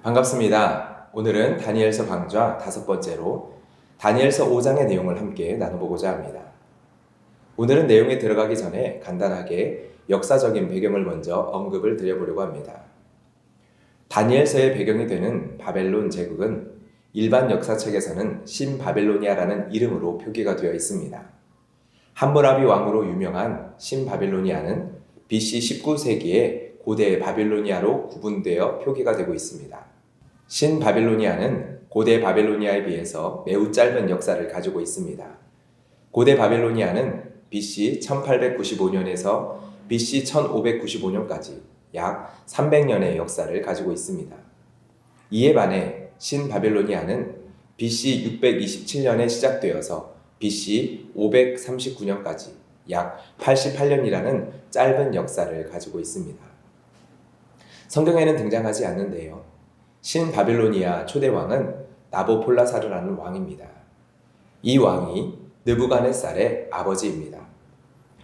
반갑습니다. 오늘은 다니엘서 강좌 5번째로 다니엘서 5장의 내용을 함께 나눠보고자 합니다. 오늘은 내용에 들어가기 전에 간단하게 역사적인 배경을 먼저 언급을 드려보려고 합니다. 다니엘서의 배경이 되는 바벨론 제국은 일반 역사책에서는 신바벨로니아라는 이름으로 표기가 되어 있습니다. 함무라비 왕으로 유명한 신바벨로니아는 BC 19세기에 고대 바빌로니아로 구분되어 표기가 되고 있습니다. 신바빌로니아는 고대 바빌로니아에 비해서 매우 짧은 역사를 가지고 있습니다. 고대 바빌로니아는 BC 1895년에서 BC 1595년까지 약 300년의 역사를 가지고 있습니다. 이에 반해 신바빌로니아는 BC 627년에 시작되어서 BC 539년까지 약 88년이라는 짧은 역사를 가지고 있습니다. 성경에는 등장하지 않는데요. 신바빌로니아 초대왕은 나보폴라사르라는 왕입니다. 이 왕이 느부갓네살의 아버지입니다.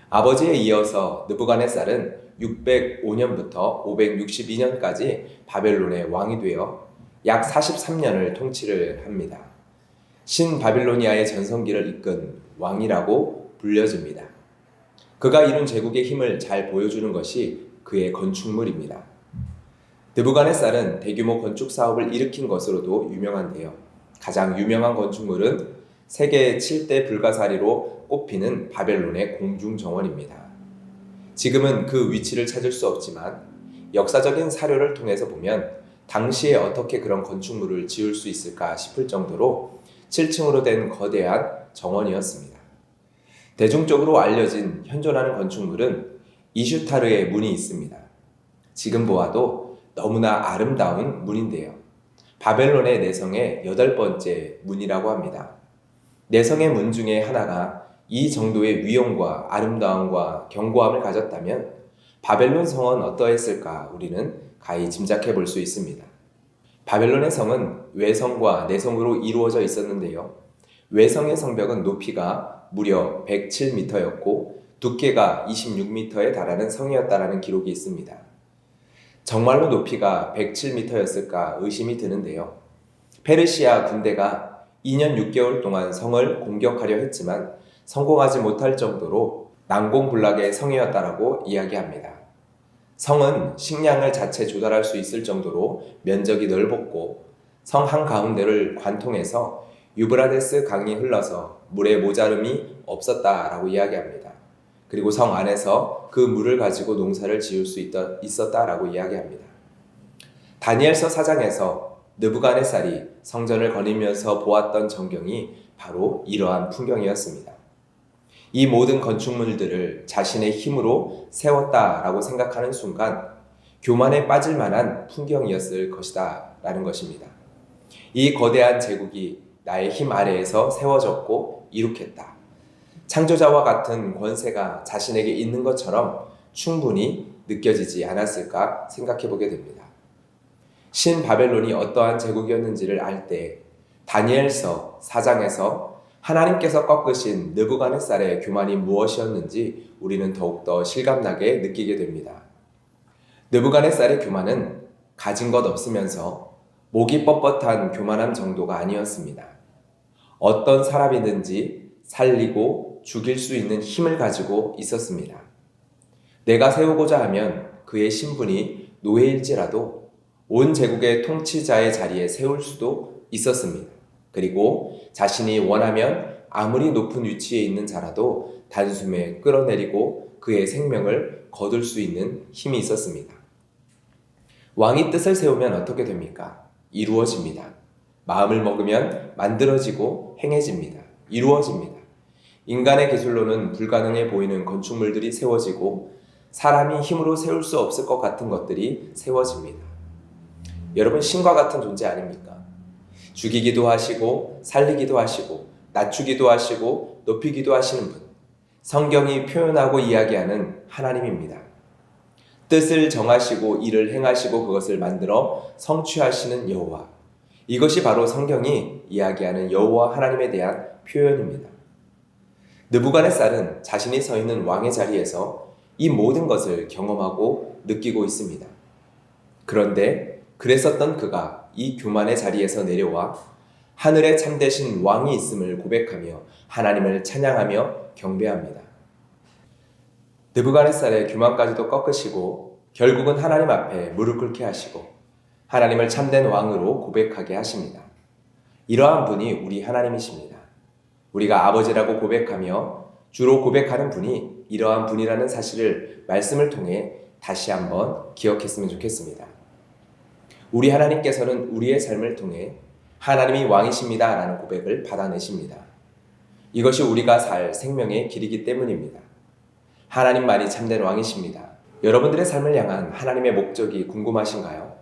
아버지에 이어서 느부갓네살은 605년부터 562년까지 바벨론의 왕이 되어 약 43년을 통치를 합니다. 신바빌로니아의 전성기를 이끈 왕이라고 불려집니다. 그가 이룬 제국의 힘을 잘 보여주는 것이 그의 건축물입니다. 느부갓네살은 대규모 건축 사업을 일으킨 것으로도 유명한데요. 가장 유명한 건축물은 세계 7대 불가사리로 꼽히는 바벨론의 공중정원입니다. 지금은 그 위치를 찾을 수 없지만 역사적인 사료를 통해서 보면 당시에 어떻게 그런 건축물을 지을 수 있을까 싶을 정도로 7층으로 된 거대한 정원이었습니다. 대중적으로 알려진 현존하는 건축물은 이슈타르의 문이 있습니다. 지금 보아도 너무나 아름다운 문인데요. 바벨론의 내성의 8번째 문이라고 합니다. 내성의 문 중에 하나가 이 정도의 위엄과 아름다움과 견고함을 가졌다면 바벨론 성은 어떠했을까 우리는 가히 짐작해 볼 수 있습니다. 바벨론의 성은 외성과 내성으로 이루어져 있었는데요. 외성의 성벽은 높이가 무려 107m였고 두께가 26m에 달하는 성이었다라는 기록이 있습니다. 정말로 높이가 107m였을까 의심이 드는데요. 페르시아 군대가 2년 6개월 동안 성을 공격하려 했지만 성공하지 못할 정도로 난공불락의 성이었다라고 이야기합니다. 성은 식량을 자체 조달할 수 있을 정도로 면적이 넓었고 성 한가운데를 관통해서 유브라데스 강이 흘러서 물의 모자름이 없었다라고 이야기합니다. 그리고 성 안에서 그 물을 가지고 농사를 지을 수 있었다라고 이야기합니다. 다니엘서 4장에서 느부갓네살이 성전을 거니면서 보았던 전경이 바로 이러한 풍경이었습니다. 이 모든 건축물들을 자신의 힘으로 세웠다라고 생각하는 순간 교만에 빠질 만한 풍경이었을 것이다 라는 것입니다. 이 거대한 제국이 나의 힘 아래에서 세워졌고 이룩했다. 창조자와 같은 권세가 자신에게 있는 것처럼 충분히 느껴지지 않았을까 생각해 보게 됩니다. 신바벨론이 어떠한 제국이었는지를 알 때 다니엘서 4장에서 하나님께서 꺾으신 느부갓네살의 교만이 무엇이었는지 우리는 더욱더 실감나게 느끼게 됩니다. 느부갓네살의 교만은 가진 것 없으면서 목이 뻣뻣한 교만함 정도가 아니었습니다. 어떤 사람이든지 살리고 죽일 수 있는 힘을 가지고 있었습니다. 내가 세우고자 하면 그의 신분이 노예일지라도 온 제국의 통치자의 자리에 세울 수도 있었습니다. 그리고 자신이 원하면 아무리 높은 위치에 있는 자라도 단숨에 끌어내리고 그의 생명을 거둘 수 있는 힘이 있었습니다. 왕이 뜻을 세우면 어떻게 됩니까? 이루어집니다. 마음을 먹으면 만들어지고 행해집니다. 이루어집니다. 인간의 기술로는 불가능해 보이는 건축물들이 세워지고 사람이 힘으로 세울 수 없을 것 같은 것들이 세워집니다. 여러분, 신과 같은 존재 아닙니까? 죽이기도 하시고 살리기도 하시고 낮추기도 하시고 높이기도 하시는 분, 성경이 표현하고 이야기하는 하나님입니다. 뜻을 정하시고 일을 행하시고 그것을 만들어 성취하시는 여호와, 이것이 바로 성경이 이야기하는 여호와 하나님에 대한 표현입니다. 느부갓네살은 자신이 서 있는 왕의 자리에서 이 모든 것을 경험하고 느끼고 있습니다. 그런데 그랬었던 그가 이 교만의 자리에서 내려와 하늘에 참되신 왕이 있음을 고백하며 하나님을 찬양하며 경배합니다. 느부갓네살의 교만까지도 꺾으시고 결국은 하나님 앞에 무릎 꿇게 하시고 하나님을 참된 왕으로 고백하게 하십니다. 이러한 분이 우리 하나님이십니다. 우리가 아버지라고 고백하며 주로 고백하는 분이 이러한 분이라는 사실을 말씀을 통해 다시 한번 기억했으면 좋겠습니다. 우리 하나님께서는 우리의 삶을 통해 하나님이 왕이십니다 라는 고백을 받아내십니다. 이것이 우리가 살 생명의 길이기 때문입니다. 하나님만이 참된 왕이십니다. 여러분들의 삶을 향한 하나님의 목적이 궁금하신가요?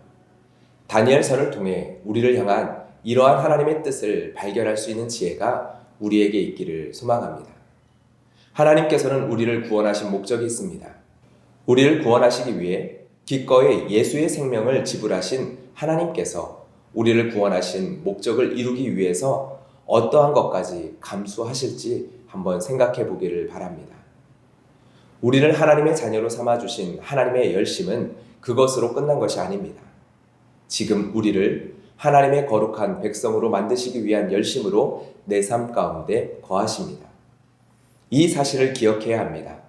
다니엘서를 통해 우리를 향한 이러한 하나님의 뜻을 발견할 수 있는 지혜가 우리에게 있기를 소망합니다. 하나님께서는 우리를 구원하신 목적이 있습니다. 우리를 구원하시기 위해 기꺼이 예수의 생명을 지불하신 하나님께서 우리를 구원하신 목적을 이루기 위해서 어떠한 것까지 감수하실지 한번 생각해 보기를 바랍니다. 우리를 하나님의 자녀로 삼아주신 하나님의 열심은 그것으로 끝난 것이 아닙니다. 지금 우리를 하나님의 거룩한 백성으로 만드시기 위한 열심으로 내 삶 가운데 거하십니다. 이 사실을 기억해야 합니다.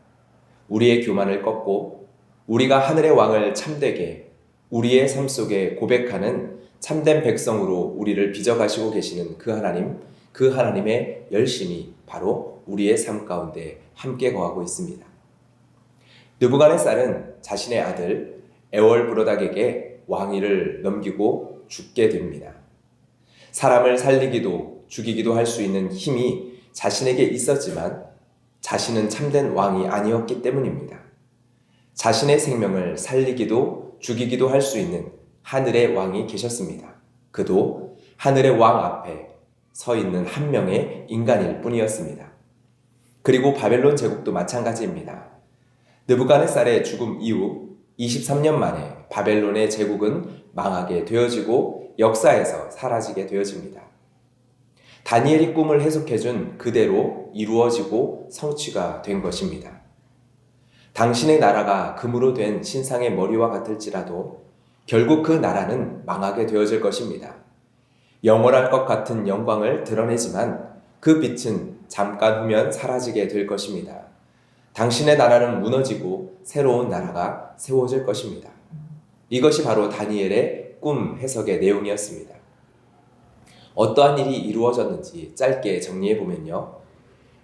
우리의 교만을 꺾고 우리가 하늘의 왕을 참되게 우리의 삶 속에 고백하는 참된 백성으로 우리를 빚어가시고 계시는 그 하나님의 열심이 바로 우리의 삶 가운데 함께 거하고 있습니다. 느부갓네살은 자신의 아들 에월브로닥에게 왕위를 넘기고 죽게 됩니다. 사람을 살리기도 죽이기도 할 수 있는 힘이 자신에게 있었지만 자신은 참된 왕이 아니었기 때문입니다. 자신의 생명을 살리기도 죽이기도 할 수 있는 하늘의 왕이 계셨습니다. 그도 하늘의 왕 앞에 서 있는 한 명의 인간일 뿐이었습니다. 그리고 바벨론 제국도 마찬가지입니다. 느부갓네살의 죽음 이후 23년 만에 바벨론의 제국은 망하게 되어지고 역사에서 사라지게 되어집니다. 다니엘이 꿈을 해석해준 그대로 이루어지고 성취가 된 것입니다. 당신의 나라가 금으로 된 신상의 머리와 같을지라도 결국 그 나라는 망하게 되어질 것입니다. 영원할 것 같은 영광을 드러내지만 그 빛은 잠깐 후면 사라지게 될 것입니다. 당신의 나라는 무너지고 새로운 나라가 세워질 것입니다. 이것이 바로 다니엘의 꿈 해석의 내용이었습니다. 어떠한 일이 이루어졌는지 짧게 정리해보면요.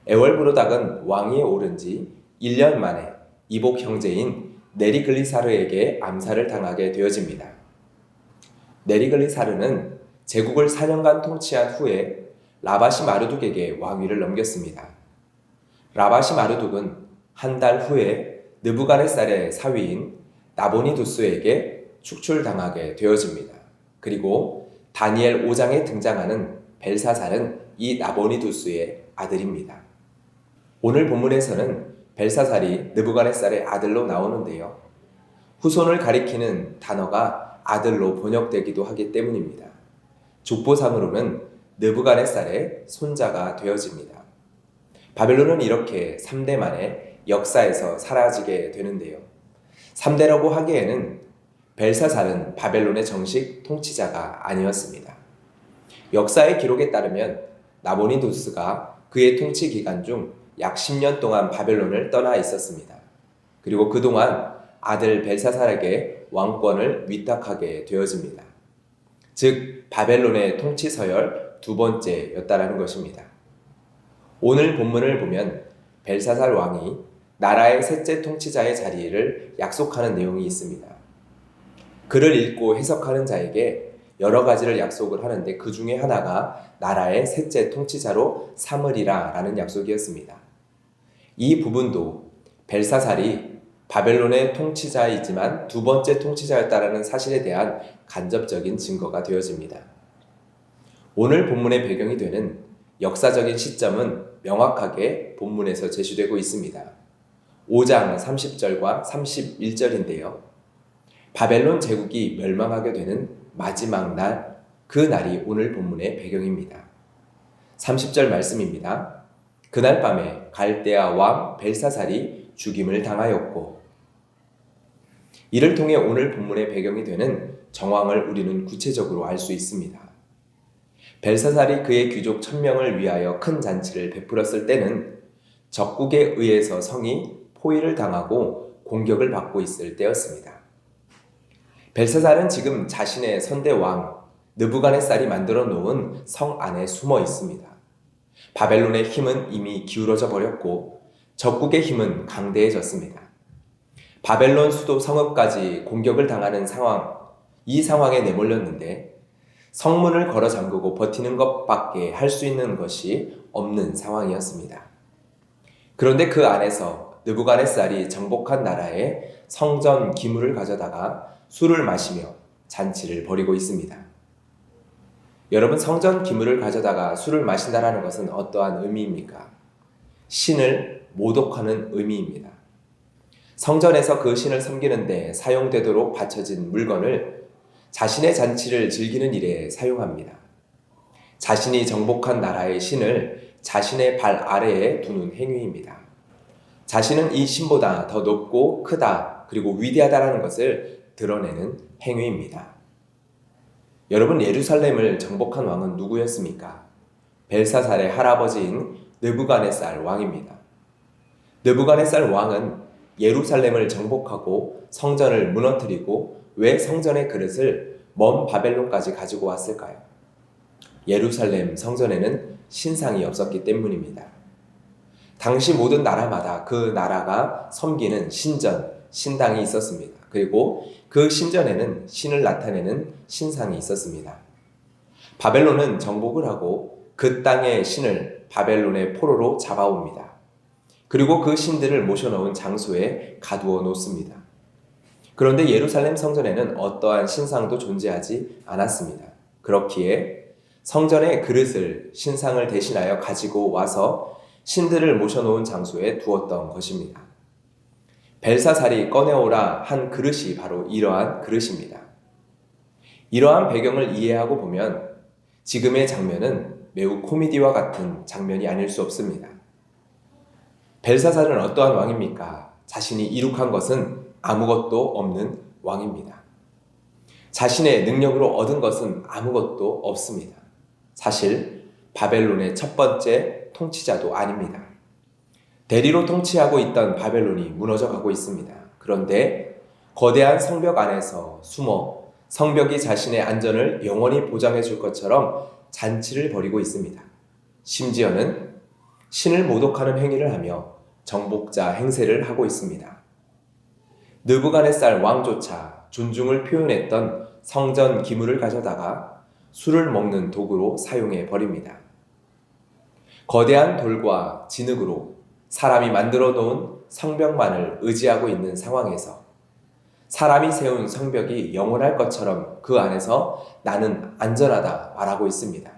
에월브로닥은 왕위에 오른 지 1년 만에 이복 형제인 네리글리사르에게 암살을 당하게 되어집니다. 네리글리사르는 제국을 4년간 통치한 후에 라바시 마르둑에게 왕위를 넘겼습니다. 라바시 마르둑은 한 달 후에 느부갓네살의 사위인 나보니두스에게 축출당하게 되어집니다. 그리고 다니엘 5장에 등장하는 벨사살은 이 나보니두스의 아들입니다. 오늘 본문에서는 벨사살이 느부갓네살의 아들로 나오는데요. 후손을 가리키는 단어가 아들로 번역되기도 하기 때문입니다. 족보상으로는 느부갓네살의 손자가 되어집니다. 바벨론은 이렇게 3대 만에 역사에서 사라지게 되는데요. 3대라고 하기에는 벨사살은 바벨론의 정식 통치자가 아니었습니다. 역사의 기록에 따르면 나보니두스가 그의 통치 기간 중 약 10년 동안 바벨론을 떠나 있었습니다. 그리고 그동안 아들 벨사살에게 왕권을 위탁하게 되어집니다. 즉 바벨론의 통치 서열 두 번째였다라는 것입니다. 오늘 본문을 보면 벨사살 왕이 나라의 셋째 통치자의 자리를 약속하는 내용이 있습니다. 글을 읽고 해석하는 자에게 여러 가지를 약속을 하는데 그 중에 하나가 나라의 셋째 통치자로 삼으리라 라는 약속이었습니다. 이 부분도 벨사살이 바벨론의 통치자이지만 두 번째 통치자였다라는 사실에 대한 간접적인 증거가 되어집니다. 오늘 본문의 배경이 되는 역사적인 시점은 명확하게 본문에서 제시되고 있습니다. 5장 30절과 31절인데요. 바벨론 제국이 멸망하게 되는 마지막 날, 그 날이 오늘 본문의 배경입니다. 30절 말씀입니다. 그날 밤에 갈대아 왕 벨사살이 죽임을 당하였고, 이를 통해 오늘 본문의 배경이 되는 정황을 우리는 구체적으로 알 수 있습니다. 벨사살이 그의 귀족 1000명을 위하여 큰 잔치를 베풀었을 때는 적국에 의해서 성이 포위를 당하고 공격을 받고 있을 때였습니다. 벨사살은 지금 자신의 선대 왕 느부갓네살이 만들어 놓은 성 안에 숨어 있습니다. 바벨론의 힘은 이미 기울어져 버렸고 적국의 힘은 강대해졌습니다. 바벨론 수도 성읍까지 공격을 당하는 이 상황에 내몰렸는데 성문을 걸어 잠그고 버티는 것밖에 할 수 있는 것이 없는 상황이었습니다. 그런데 그 안에서 느부갓네살이 정복한 나라의 성전 기물을 가져다가 술을 마시며 잔치를 벌이고 있습니다. 여러분, 성전 기물을 가져다가 술을 마신다라는 것은 어떠한 의미입니까? 신을 모독하는 의미입니다. 성전에서 그 신을 섬기는데 사용되도록 바쳐진 물건을 자신의 잔치를 즐기는 일에 사용합니다. 자신이 정복한 나라의 신을 자신의 발 아래에 두는 행위입니다. 자신은 이 신보다 더 높고 크다 그리고 위대하다라는 것을 드러내는 행위입니다. 여러분, 예루살렘을 정복한 왕은 누구였습니까? 벨사살의 할아버지인 느부갓네살 왕입니다. 느부갓네살 왕은 예루살렘을 정복하고 성전을 무너뜨리고 왜 성전의 그릇을 먼 바벨론까지 가지고 왔을까요? 예루살렘 성전에는 신상이 없었기 때문입니다. 당시 모든 나라마다 그 나라가 섬기는 신당이 있었습니다. 그리고 그 신전에는 신을 나타내는 신상이 있었습니다. 바벨론은 정복을 하고 그 땅의 신을 바벨론의 포로로 잡아옵니다. 그리고 그 신들을 모셔놓은 장소에 가두어 놓습니다. 그런데 예루살렘 성전에는 어떠한 신상도 존재하지 않았습니다. 그렇기에 성전의 그릇을 신상을 대신하여 가지고 와서 신들을 모셔놓은 장소에 두었던 것입니다. 벨사살이 꺼내오라 한 그릇이 바로 이러한 그릇입니다. 이러한 배경을 이해하고 보면 지금의 장면은 매우 코미디와 같은 장면이 아닐 수 없습니다. 벨사살은 어떠한 왕입니까? 자신이 이룩한 것은 아무것도 없는 왕입니다. 자신의 능력으로 얻은 것은 아무것도 없습니다. 사실 바벨론의 첫 번째 통치자도 아닙니다. 대리로 통치하고 있던 바벨론이 무너져 가고 있습니다. 그런데 거대한 성벽 안에서 숨어 성벽이 자신의 안전을 영원히 보장해 줄 것처럼 잔치를 벌이고 있습니다. 심지어는 신을 모독하는 행위를 하며 정복자 행세를 하고 있습니다. 느부갓네살 왕조차 존중을 표현했던 성전 기물을 가져다가 술을 먹는 도구로 사용해 버립니다. 거대한 돌과 진흙으로 사람이 만들어 놓은 성벽만을 의지하고 있는 상황에서 사람이 세운 성벽이 영원할 것처럼 그 안에서 나는 안전하다 말하고 있습니다.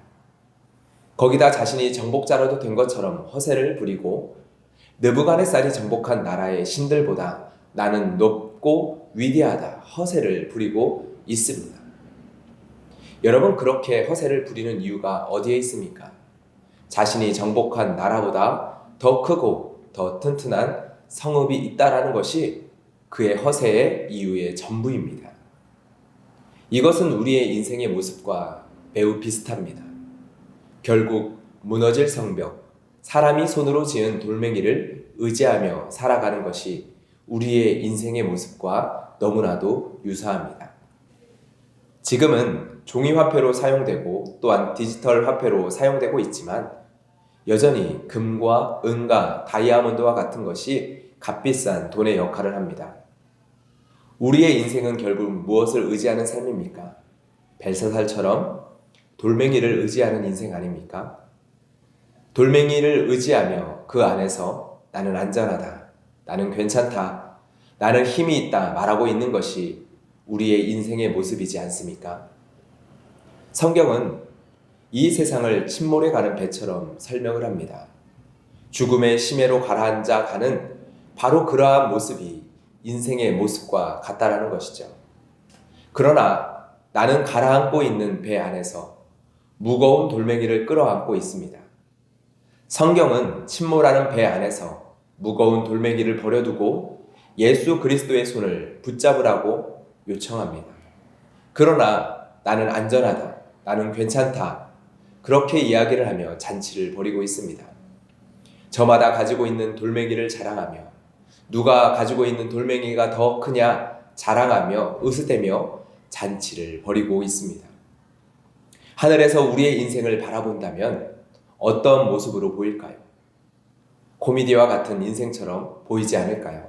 거기다 자신이 정복자라도 된 것처럼 허세를 부리고 느부갓네살이 정복한 나라의 신들보다 나는 높고 위대하다 허세를 부리고 있습니다. 여러분, 그렇게 허세를 부리는 이유가 어디에 있습니까? 자신이 정복한 나라보다 더 크고 더 튼튼한 성읍이 있다라는 것이 그의 허세의 이유의 전부입니다. 이것은 우리의 인생의 모습과 매우 비슷합니다. 결국 무너질 성벽, 사람이 손으로 지은 돌멩이를 의지하며 살아가는 것이 우리의 인생의 모습과 너무나도 유사합니다. 지금은 종이화폐로 사용되고 또한 디지털 화폐로 사용되고 있지만 여전히 금과 은과 다이아몬드와 같은 것이 값비싼 돈의 역할을 합니다. 우리의 인생은 결국 무엇을 의지하는 삶입니까? 벨사살처럼 돌멩이를 의지하는 인생 아닙니까? 돌멩이를 의지하며 그 안에서 나는 안전하다, 나는 괜찮다, 나는 힘이 있다 말하고 있는 것이 우리의 인생의 모습이지 않습니까? 성경은 이 세상을 침몰해 가는 배처럼 설명을 합니다. 죽음의 심해로 가라앉아 가는 바로 그러한 모습이 인생의 모습과 같다라는 것이죠. 그러나 나는 가라앉고 있는 배 안에서 무거운 돌멩이를 끌어안고 있습니다. 성경은 침몰하는 배 안에서 무거운 돌멩이를 버려두고 예수 그리스도의 손을 붙잡으라고 요청합니다. 그러나 나는 안전하다, 나는 괜찮다, 그렇게 이야기를 하며 잔치를 벌이고 있습니다. 저마다 가지고 있는 돌멩이를 자랑하며 누가 가지고 있는 돌멩이가 더 크냐 자랑하며 으스대며 잔치를 벌이고 있습니다. 하늘에서 우리의 인생을 바라본다면 어떤 모습으로 보일까요? 코미디와 같은 인생처럼 보이지 않을까요?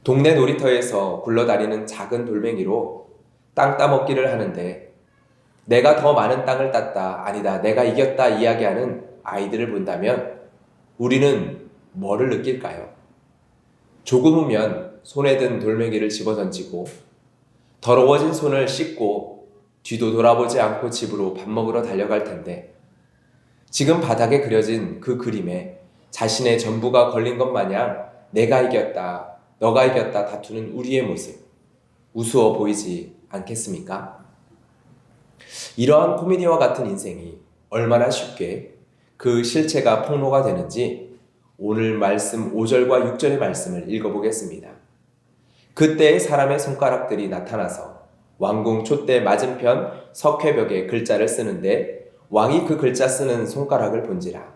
동네 놀이터에서 굴러다니는 작은 돌멩이로 땅 따먹기를 하는데 내가 더 많은 땅을 땄다, 아니다, 내가 이겼다 이야기하는 아이들을 본다면 우리는 뭐를 느낄까요? 조금 후면 손에 든 돌멩이를 집어던지고 더러워진 손을 씻고 뒤도 돌아보지 않고 집으로 밥 먹으러 달려갈 텐데 지금 바닥에 그려진 그 그림에 자신의 전부가 걸린 것 마냥 내가 이겼다, 너가 이겼다 다투는 우리의 모습 우스워 보이지 않겠습니까? 이러한 코미디와 같은 인생이 얼마나 쉽게 그 실체가 폭로가 되는지 오늘 말씀 5절과 6절의 말씀을 읽어보겠습니다. 그때의 사람의 손가락들이 나타나서 왕궁 촛대 맞은편 석회벽에 글자를 쓰는데 왕이 그 글자 쓰는 손가락을 본지라.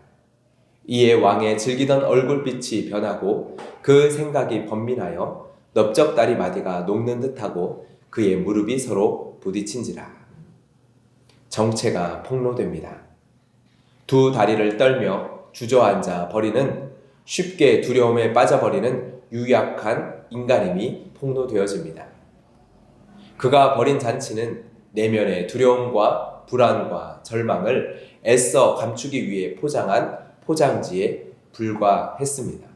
이에 왕의 즐기던 얼굴빛이 변하고 그 생각이 번민하여 넓적다리 마디가 녹는 듯하고 그의 무릎이 서로 부딪힌지라. 정체가 폭로됩니다. 두 다리를 떨며 주저앉아 버리는 쉽게 두려움에 빠져버리는 유약한 인간임이 폭로되어집니다. 그가 벌인 잔치는 내면의 두려움과 불안과 절망을 애써 감추기 위해 포장한 포장지에 불과했습니다.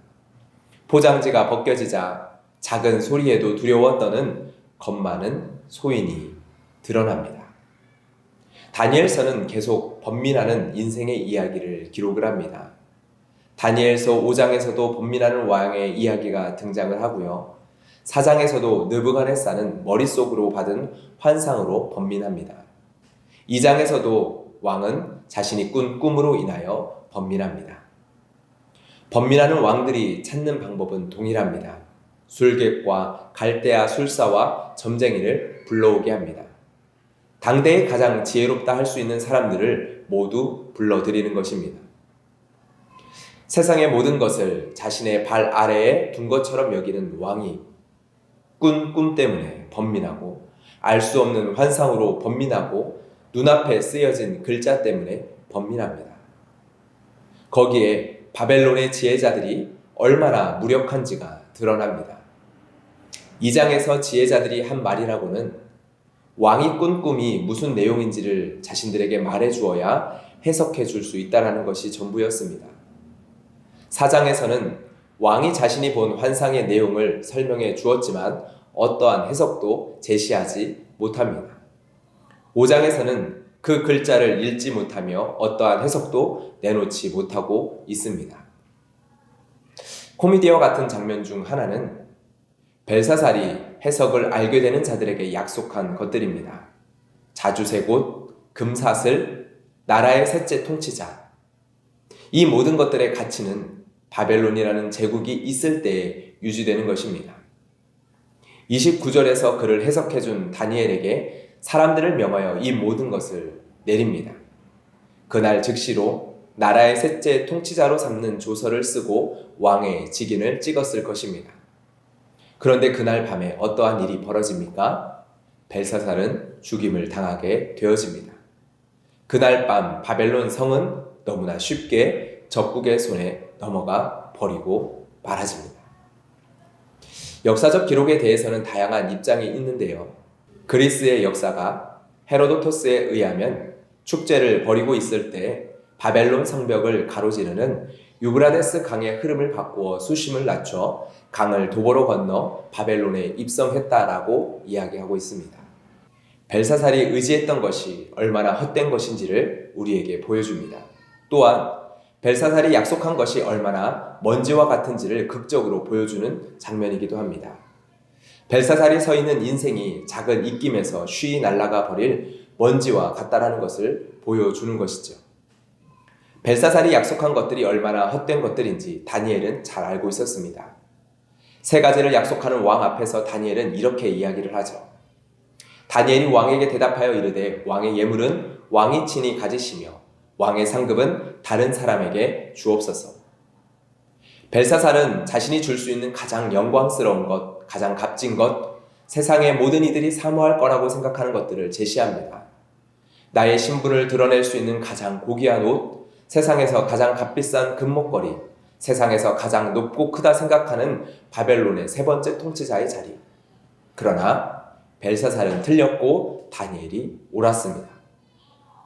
포장지가 벗겨지자 작은 소리에도 두려워 떠는 겁 많은 소인이 드러납니다. 다니엘서는 계속 번민하는 인생의 이야기를 기록을 합니다. 다니엘서 5장에서도 번민하는 왕의 이야기가 등장을 하고요. 4장에서도 느부갓네살은 머릿속으로 받은 환상으로 번민합니다. 2장에서도 왕은 자신이 꾼 꿈으로 인하여 번민합니다. 번민하는 왕들이 찾는 방법은 동일합니다. 술객과 갈대아 술사와 점쟁이를 불러오게 합니다. 당대의 가장 지혜롭다 할 수 있는 사람들을 모두 불러들이는 것입니다. 세상의 모든 것을 자신의 발 아래에 둔 것처럼 여기는 왕이 꾼 꿈 때문에 번민하고 알 수 없는 환상으로 번민하고 눈앞에 쓰여진 글자 때문에 번민합니다. 거기에 바벨론의 지혜자들이 얼마나 무력한지가 드러납니다. 2장에서 지혜자들이 한 말이라고는 왕이 꾼 꿈이 무슨 내용인지를 자신들에게 말해 주어야 해석해 줄 수 있다는 것이 전부였습니다. 4장에서는 왕이 자신이 본 환상의 내용을 설명해 주었지만 어떠한 해석도 제시하지 못합니다. 5장에서는 그 글자를 읽지 못하며 어떠한 해석도 내놓지 못하고 있습니다. 코미디와 같은 장면 중 하나는 벨사살이 해석을 알게 되는 자들에게 약속한 것들입니다. 자주세곳, 금사슬, 나라의 셋째 통치자. 이 모든 것들의 가치는 바벨론이라는 제국이 있을 때에 유지되는 것입니다. 29절에서 그를 해석해준 다니엘에게 사람들을 명하여 이 모든 것을 내립니다. 그날 즉시로 나라의 셋째 통치자로 삼는 조서를 쓰고 왕의 직인을 찍었을 것입니다. 그런데 그날 밤에 어떠한 일이 벌어집니까? 벨사살은 죽임을 당하게 되어집니다. 그날 밤 바벨론 성은 너무나 쉽게 적국의 손에 넘어가 버리고 말아집니다. 역사적 기록에 대해서는 다양한 입장이 있는데요. 그리스의 역사가 헤로도토스에 의하면 축제를 벌이고 있을 때 바벨론 성벽을 가로지르는 유브라데스 강의 흐름을 바꾸어 수심을 낮춰 강을 도보로 건너 바벨론에 입성했다라고 이야기하고 있습니다. 벨사살이 의지했던 것이 얼마나 헛된 것인지를 우리에게 보여줍니다. 또한 벨사살이 약속한 것이 얼마나 먼지와 같은지를 극적으로 보여주는 장면이기도 합니다. 벨사살이 서 있는 인생이 작은 입김에서 쉬이 날아가 버릴 먼지와 같다라는 것을 보여주는 것이죠. 벨사살이 약속한 것들이 얼마나 헛된 것들인지 다니엘은 잘 알고 있었습니다. 세 가지를 약속하는 왕 앞에서 다니엘은 이렇게 이야기를 하죠. 다니엘이 왕에게 대답하여 이르되 왕의 예물은 왕이 친히 가지시며 왕의 상급은 다른 사람에게 주옵소서. 벨사살은 자신이 줄 수 있는 가장 영광스러운 것, 가장 값진 것, 세상의 모든 이들이 사모할 거라고 생각하는 것들을 제시합니다. 나의 신분을 드러낼 수 있는 가장 고귀한 옷, 세상에서 가장 값비싼 금목걸이, 세상에서 가장 높고 크다 생각하는 바벨론의 세 번째 통치자의 자리. 그러나 벨사살은 틀렸고 다니엘이 옳았습니다.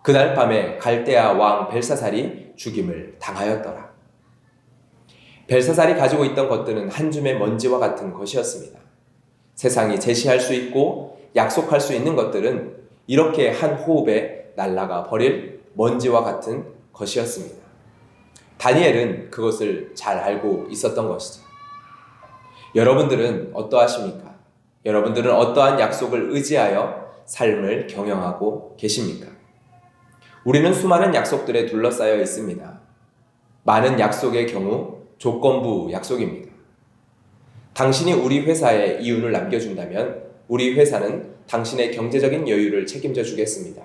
그날 밤에 갈대아 왕 벨사살이 죽임을 당하였더라. 벨사살이 가지고 있던 것들은 한 줌의 먼지와 같은 것이었습니다. 세상이 제시할 수 있고 약속할 수 있는 것들은 이렇게 한 호흡에 날아가 버릴 먼지와 같은 것이었습니다. 다니엘은 그것을 잘 알고 있었던 것이죠. 여러분들은 어떠하십니까? 여러분들은 어떠한 약속을 의지하여 삶을 경영하고 계십니까? 우리는 수많은 약속들에 둘러싸여 있습니다. 많은 약속의 경우 조건부 약속입니다. 당신이 우리 회사에 이윤을 남겨준다면 우리 회사는 당신의 경제적인 여유를 책임져 주겠습니다.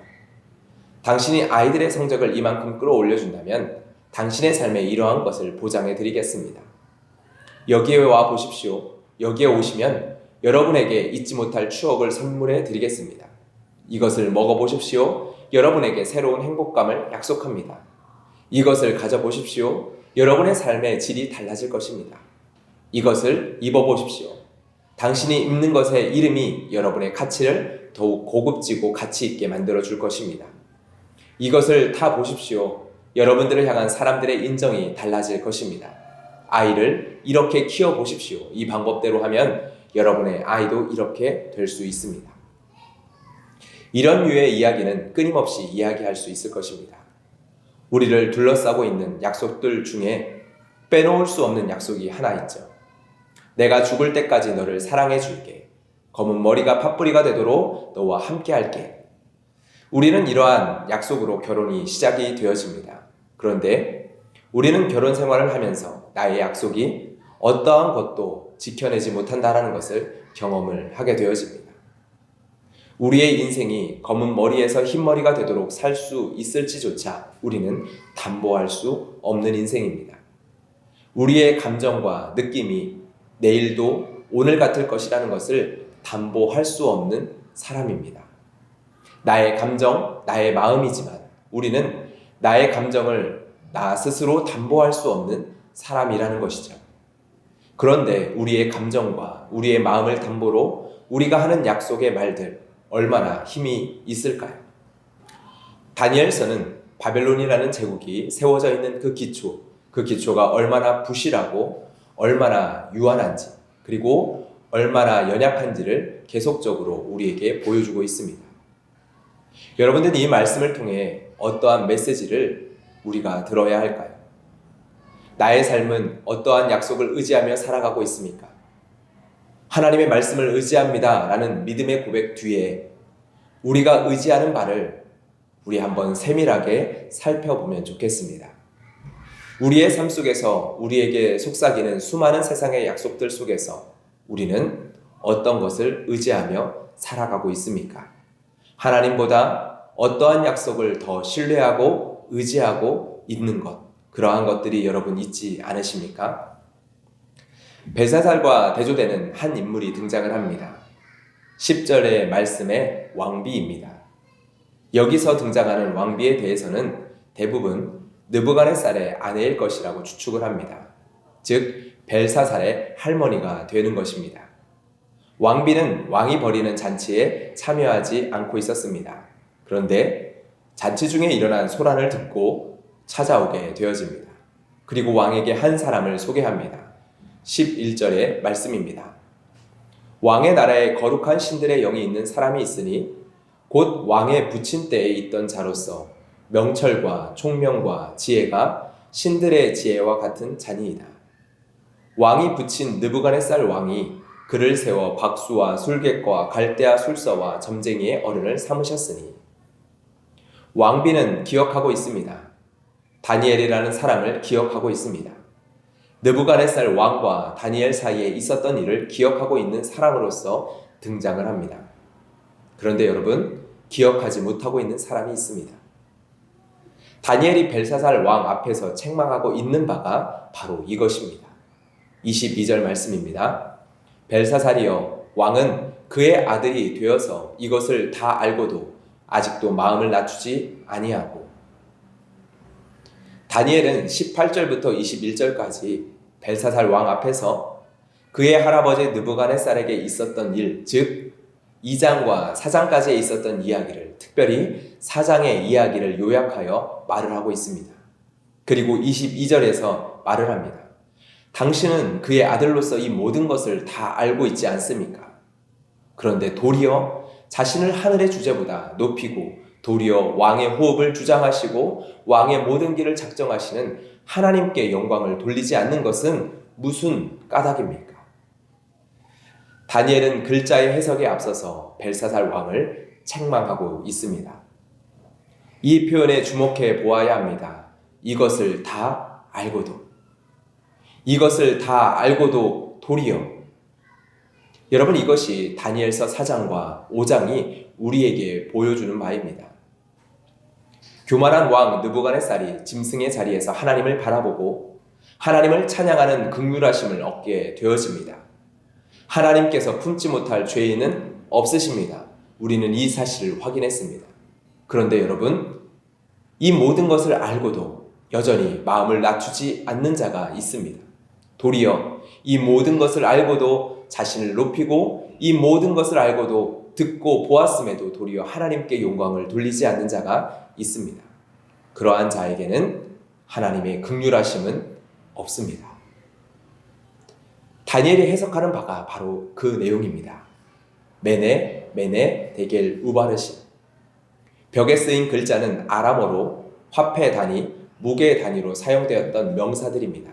당신이 아이들의 성적을 이만큼 끌어올려준다면 당신의 삶에 이러한 것을 보장해 드리겠습니다. 여기에 와 보십시오. 여기에 오시면 여러분에게 잊지 못할 추억을 선물해 드리겠습니다. 이것을 먹어보십시오. 여러분에게 새로운 행복감을 약속합니다. 이것을 가져보십시오. 여러분의 삶의 질이 달라질 것입니다. 이것을 입어보십시오. 당신이 입는 것의 이름이 여러분의 가치를 더욱 고급지고 가치 있게 만들어 줄 것입니다. 이것을 타 보십시오. 여러분들을 향한 사람들의 인정이 달라질 것입니다. 아이를 이렇게 키워 보십시오. 이 방법대로 하면 여러분의 아이도 이렇게 될 수 있습니다. 이런 류의 이야기는 끊임없이 이야기할 수 있을 것입니다. 우리를 둘러싸고 있는 약속들 중에 빼놓을 수 없는 약속이 하나 있죠. 내가 죽을 때까지 너를 사랑해 줄게. 검은 머리가 팥뿌리가 되도록 너와 함께 할게. 우리는 이러한 약속으로 결혼이 시작이 되어집니다. 그런데 우리는 결혼 생활을 하면서 나의 약속이 어떠한 것도 지켜내지 못한다는 것을 경험을 하게 되어집니다. 우리의 인생이 검은 머리에서 흰 머리가 되도록 살 수 있을지조차 우리는 담보할 수 없는 인생입니다. 우리의 감정과 느낌이 내일도 오늘 같을 것이라는 것을 담보할 수 없는 사람입니다. 나의 감정, 나의 마음이지만 우리는 나의 감정을 나 스스로 담보할 수 없는 사람이라는 것이죠. 그런데 우리의 감정과 우리의 마음을 담보로 우리가 하는 약속의 말들 얼마나 힘이 있을까요? 다니엘서는 바벨론이라는 제국이 세워져 있는 그 기초가 얼마나 부실하고 얼마나 유한한지 그리고 얼마나 연약한지를 계속적으로 우리에게 보여주고 있습니다. 여러분들은 이 말씀을 통해 어떠한 메시지를 우리가 들어야 할까요? 나의 삶은 어떠한 약속을 의지하며 살아가고 있습니까? 하나님의 말씀을 의지합니다 라는 믿음의 고백 뒤에 우리가 의지하는 바를 우리 한번 세밀하게 살펴보면 좋겠습니다. 우리의 삶 속에서 우리에게 속삭이는 수많은 세상의 약속들 속에서 우리는 어떤 것을 의지하며 살아가고 있습니까? 하나님보다 어떠한 약속을 더 신뢰하고 의지하고 있는 것, 그러한 것들이 여러분 있지 않으십니까? 벨사살과 대조되는 한 인물이 등장을 합니다. 10절의 말씀의 왕비입니다. 여기서 등장하는 왕비에 대해서는 대부분 느부갓네살의 아내일 것이라고 추측을 합니다. 즉 벨사살의 할머니가 되는 것입니다. 왕비는 왕이 벌이는 잔치에 참여하지 않고 있었습니다. 그런데 잔치 중에 일어난 소란을 듣고 찾아오게 되어집니다. 그리고 왕에게 한 사람을 소개합니다. 11절의 말씀입니다. 왕의 나라에 거룩한 신들의 영이 있는 사람이 있으니 곧 왕의 부친 때에 있던 자로서 명철과 총명과 지혜가 신들의 지혜와 같은 자니이다. 왕이 부친 느부갓네살 왕이 그를 세워 박수와 술객과 갈대아 술서와 점쟁이의 어른을 삼으셨으니 왕비는 기억하고 있습니다. 다니엘이라는 사람을 기억하고 있습니다. 느부갓네살 왕과 다니엘 사이에 있었던 일을 기억하고 있는 사람으로서 등장을 합니다. 그런데 여러분, 기억하지 못하고 있는 사람이 있습니다. 다니엘이 벨사살 왕 앞에서 책망하고 있는 바가 바로 이것입니다. 22절 말씀입니다. 벨사살이여, 왕은 그의 아들이 되어서 이것을 다 알고도 아직도 마음을 낮추지 아니하고. 다니엘은 18절부터 21절까지 벨사살 왕 앞에서 그의 할아버지 느부갓네살에게 있었던 일, 즉 2장과 4장까지에 있었던 이야기를, 특별히 4장의 이야기를 요약하여 말을 하고 있습니다. 그리고 22절에서 말을 합니다. 당신은 그의 아들로서 이 모든 것을 다 알고 있지 않습니까? 그런데 도리어 자신을 하늘의 주제보다 높이고 도리어 왕의 호흡을 주장하시고 왕의 모든 길을 작정하시는 하나님께 영광을 돌리지 않는 것은 무슨 까닭입니까? 다니엘은 글자의 해석에 앞서서 벨사살 왕을 책망하고 있습니다. 이 표현에 주목해 보아야 합니다. 이것을 다 알고도. 이것을 다 알고도 도리어. 여러분, 이것이 다니엘서 4장과 5장이 우리에게 보여주는 바입니다. 교만한 왕 느부갓네살이 짐승의 자리에서 하나님을 바라보고 하나님을 찬양하는 긍휼하심을 얻게 되어집니다. 하나님께서 품지 못할 죄인은 없으십니다. 우리는 이 사실을 확인했습니다. 그런데 여러분, 이 모든 것을 알고도 여전히 마음을 낮추지 않는 자가 있습니다. 도리어 이 모든 것을 알고도 자신을 높이고 이 모든 것을 알고도 듣고 보았음에도 도리어 하나님께 영광을 돌리지 않는 자가 있습니다. 그러한 자에게는 하나님의 긍휼하심은 없습니다. 다니엘이 해석하는 바가 바로 그 내용입니다. 메네 데겔 우바르신. 벽에 쓰인 글자는 아람어로 화폐 단위, 무게 단위로 사용되었던 명사들입니다.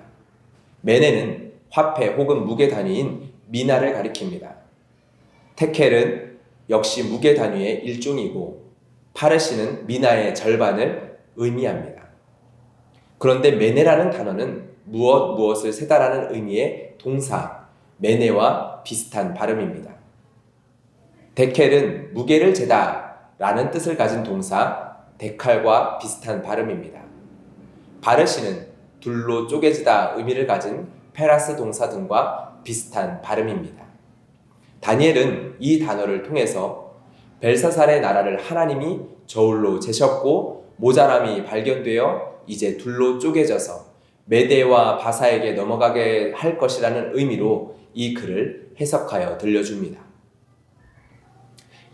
메네는 화폐 혹은 무게 단위인 미나를 가리킵니다. 테켈은 역시 무게 단위의 일종이고 파르시는 미나의 절반을 의미합니다. 그런데 메네라는 단어는 무엇을 세다라는 의미의 동사 메네와 비슷한 발음입니다. 데켈은 무게를 재다라는 뜻을 가진 동사 데칼과 비슷한 발음입니다. 바르시는 둘로 쪼개지다 의미를 가진 페라스 동사 등과 비슷한 발음입니다. 다니엘은 이 단어를 통해서 벨사살의 나라를 하나님이 저울로 재셨고 모자람이 발견되어 이제 둘로 쪼개져서 메대와 바사에게 넘어가게 할 것이라는 의미로 이 글을 해석하여 들려줍니다.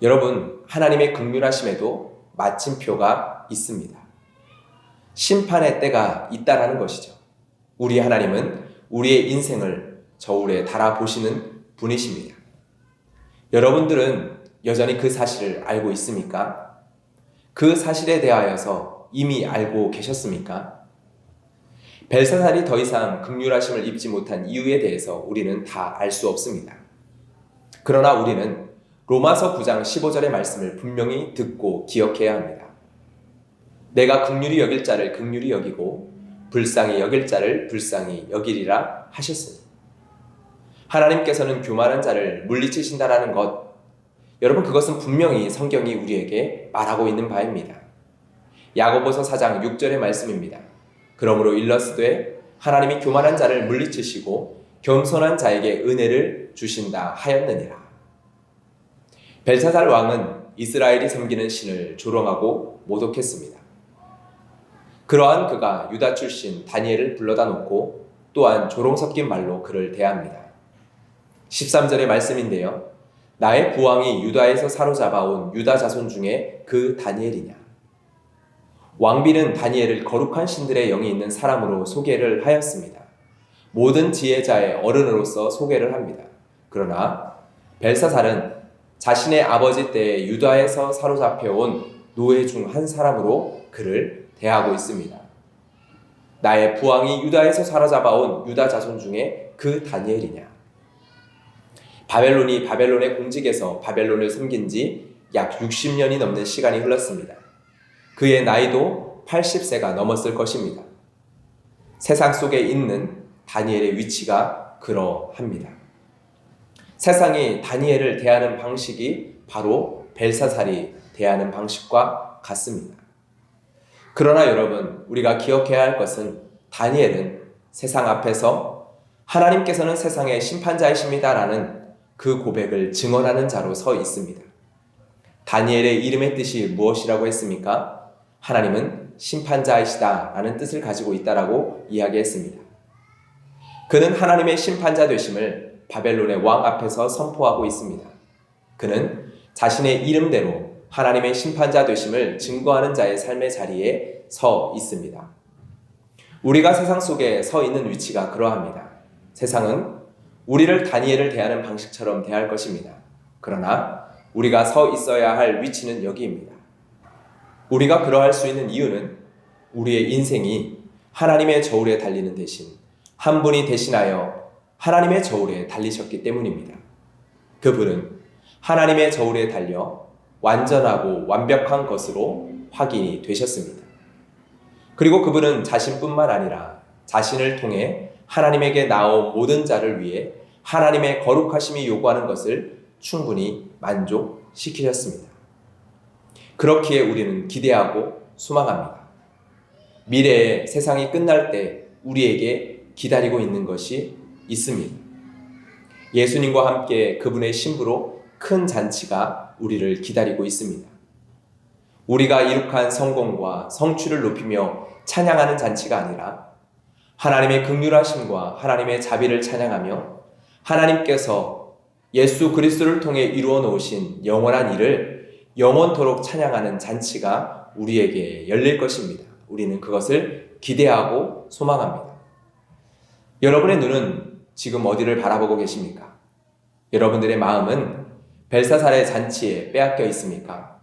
여러분, 하나님의 긍휼하심에도 마침표가 있습니다. 심판의 때가 있다라는 것이죠. 우리 하나님은 우리의 인생을 저울에 달아보시는 분이십니다. 여러분들은 여전히 그 사실을 알고 있습니까? 그 사실에 대하여서 이미 알고 계셨습니까? 벨사살이 더 이상 긍휼하심을 입지 못한 이유에 대해서 우리는 다 알 수 없습니다. 그러나 우리는 로마서 9장 15절의 말씀을 분명히 듣고 기억해야 합니다. 내가 긍휼히 여길 자를 긍휼히 여기고 불쌍히 여길 자를 불쌍히 여기리라 하셨으니. 하나님께서는 교만한 자를 물리치신다라는 것, 여러분, 그것은 분명히 성경이 우리에게 말하고 있는 바입니다. 야고보서 4장 6절의 말씀입니다. 그러므로 일러스되 하나님이 교만한 자를 물리치시고 겸손한 자에게 은혜를 주신다 하였느니라. 벨사살 왕은 이스라엘이 섬기는 신을 조롱하고 모독했습니다. 그러한 그가 유다 출신 다니엘을 불러다 놓고 또한 조롱 섞인 말로 그를 대합니다. 13절의 말씀인데요. 나의 부왕이 유다에서 사로잡아온 유다 자손 중에 그 다니엘이냐. 왕비는 다니엘을 거룩한 신들의 영이 있는 사람으로 소개를 하였습니다. 모든 지혜자의 어른으로서 소개를 합니다. 그러나 벨사살은 자신의 아버지 때에 유다에서 사로잡혀온 노예 중 한 사람으로 그를 대하고 있습니다. 나의 부왕이 유다에서 사로잡아온 유다 자손 중에 그 다니엘이냐. 바벨론이 바벨론의 공직에서 바벨론을 섬긴 지 약 60년이 넘는 시간이 흘렀습니다. 그의 나이도 80세가 넘었을 것입니다. 세상 속에 있는 다니엘의 위치가 그러합니다. 세상이 다니엘을 대하는 방식이 바로 벨사살이 대하는 방식과 같습니다. 그러나 여러분, 우리가 기억해야 할 것은 다니엘은 세상 앞에서 하나님께서는 세상의 심판자이십니다라는 그 고백을 증언하는 자로 서 있습니다. 다니엘의 이름의 뜻이 무엇이라고 했습니까? 하나님은 심판자이시다라는 뜻을 가지고 있다라고 이야기했습니다. 그는 하나님의 심판자 되심을 바벨론의 왕 앞에서 선포하고 있습니다. 그는 자신의 이름대로 하나님의 심판자 되심을 증거하는 자의 삶의 자리에 서 있습니다. 우리가 세상 속에 서 있는 위치가 그러합니다. 세상은 우리를 다니엘을 대하는 방식처럼 대할 것입니다. 그러나 우리가 서 있어야 할 위치는 여기입니다. 우리가 그러할 수 있는 이유는 우리의 인생이 하나님의 저울에 달리는 대신 한 분이 대신하여 하나님의 저울에 달리셨기 때문입니다. 그분은 하나님의 저울에 달려 완전하고 완벽한 것으로 확인이 되셨습니다. 그리고 그분은 자신뿐만 아니라 자신을 통해 하나님에게 나온 모든 자를 위해 하나님의 거룩하심이 요구하는 것을 충분히 만족시키셨습니다. 그렇기에 우리는 기대하고 소망합니다. 미래에 세상이 끝날 때 우리에게 기다리고 있는 것이 있습니다. 예수님과 함께 그분의 신부로 큰 잔치가 우리를 기다리고 있습니다. 우리가 이룩한 성공과 성취를 높이며 찬양하는 잔치가 아니라 하나님의 긍휼하심과 하나님의 자비를 찬양하며 하나님께서 예수 그리스도를 통해 이루어 놓으신 영원한 일을 영원토록 찬양하는 잔치가 우리에게 열릴 것입니다. 우리는 그것을 기대하고 소망합니다. 여러분의 눈은 지금 어디를 바라보고 계십니까? 여러분들의 마음은 벨사살의 잔치에 빼앗겨 있습니까?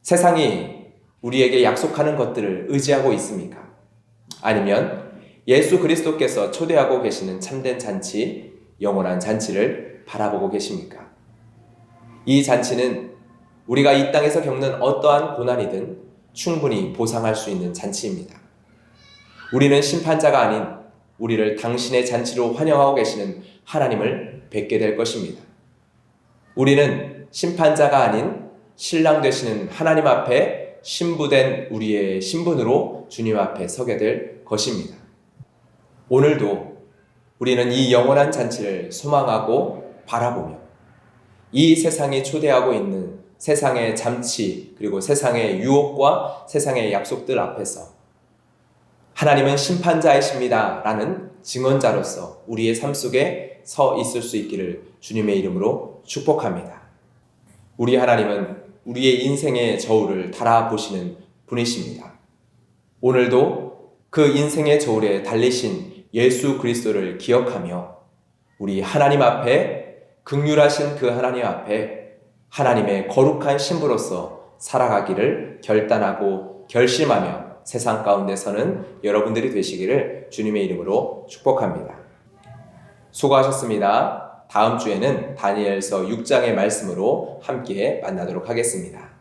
세상이 우리에게 약속하는 것들을 의지하고 있습니까? 아니면 예수 그리스도께서 초대하고 계시는 참된 잔치, 영원한 잔치를 바라보고 계십니까? 이 잔치는 우리가 이 땅에서 겪는 어떠한 고난이든 충분히 보상할 수 있는 잔치입니다. 우리는 심판자가 아닌 우리를 당신의 잔치로 환영하고 계시는 하나님을 뵙게 될 것입니다. 우리는 심판자가 아닌 신랑 되시는 하나님 앞에 신부된 우리의 신분으로 주님 앞에 서게 될 것입니다. 오늘도 우리는 이 영원한 잔치를 소망하고 바라보며 이 세상이 초대하고 있는 세상의 잠치 그리고 세상의 유혹과 세상의 약속들 앞에서 하나님은 심판자이십니다 라는 증언자로서 우리의 삶 속에 서 있을 수 있기를 주님의 이름으로 축복합니다. 우리 하나님은 우리의 인생의 저울을 달아보시는 분이십니다. 오늘도 그 인생의 저울에 달리신 예수 그리스도를 기억하며 우리 하나님 앞에 긍휼하신 그 하나님 앞에 하나님의 거룩한 신부로서 살아가기를 결단하고 결심하며 세상 가운데서는 여러분들이 되시기를 주님의 이름으로 축복합니다. 수고하셨습니다. 다음 주에는 다니엘서 6장의 말씀으로 함께 만나도록 하겠습니다.